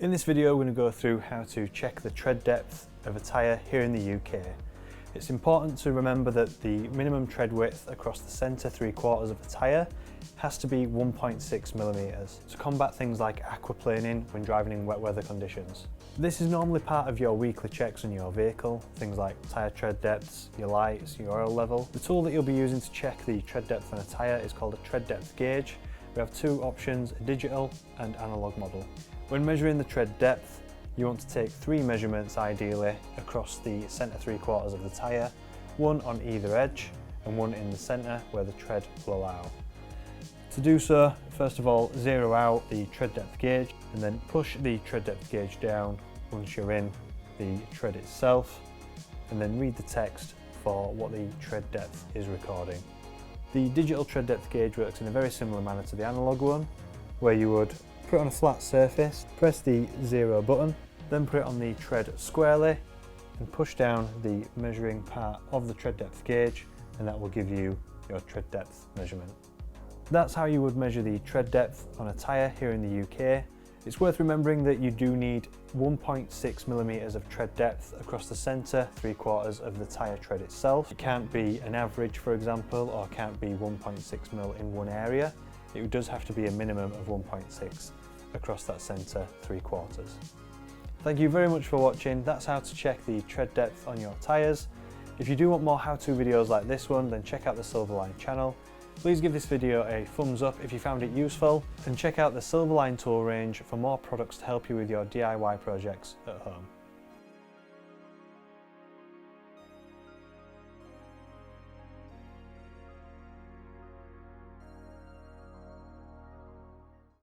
In this video we're going to go through how to check the tread depth of a tyre here in the UK. It's important to remember that the minimum tread width across the centre 3/4 of the tyre has to be 1.6mm to combat things like aquaplaning when driving in wet weather conditions. This is normally part of your weekly checks on your vehicle, things like tyre tread depths, your lights, your oil level. The tool that you'll be using to check the tread depth on a tyre is called a tread depth gauge. We have two options, a digital and analog model. When measuring the tread depth, you want to take 3 measurements ideally across the centre 3/4 of the tyre, one on either edge and one in the centre where the tread will allow. To do so, first of all, zero out the tread depth gauge and then push the tread depth gauge down once you're in the tread itself, and then read the text for what the tread depth is recording. The digital tread depth gauge works in a very similar manner to the analog one, where you would put it on a flat surface, press the 0 button, then put it on the tread squarely and push down the measuring part of the tread depth gauge, and that will give you your tread depth measurement. That's how you would measure the tread depth on a tyre here in the UK. It's worth remembering that you do need 1.6mm of tread depth across the centre 3/4 of the tyre tread itself. It can't be an average, for example, or can't be 1.6mm in one area. It does have to be a minimum of 1.6 across that centre 3/4. Thank you very much for watching. That's how to check the tread depth on your tyres. If you do want more how-to videos like this one, then check out the Silverline channel. Please give this video a thumbs up if you found it useful, and check out the Silverline tool range for more products to help you with your DIY projects at home.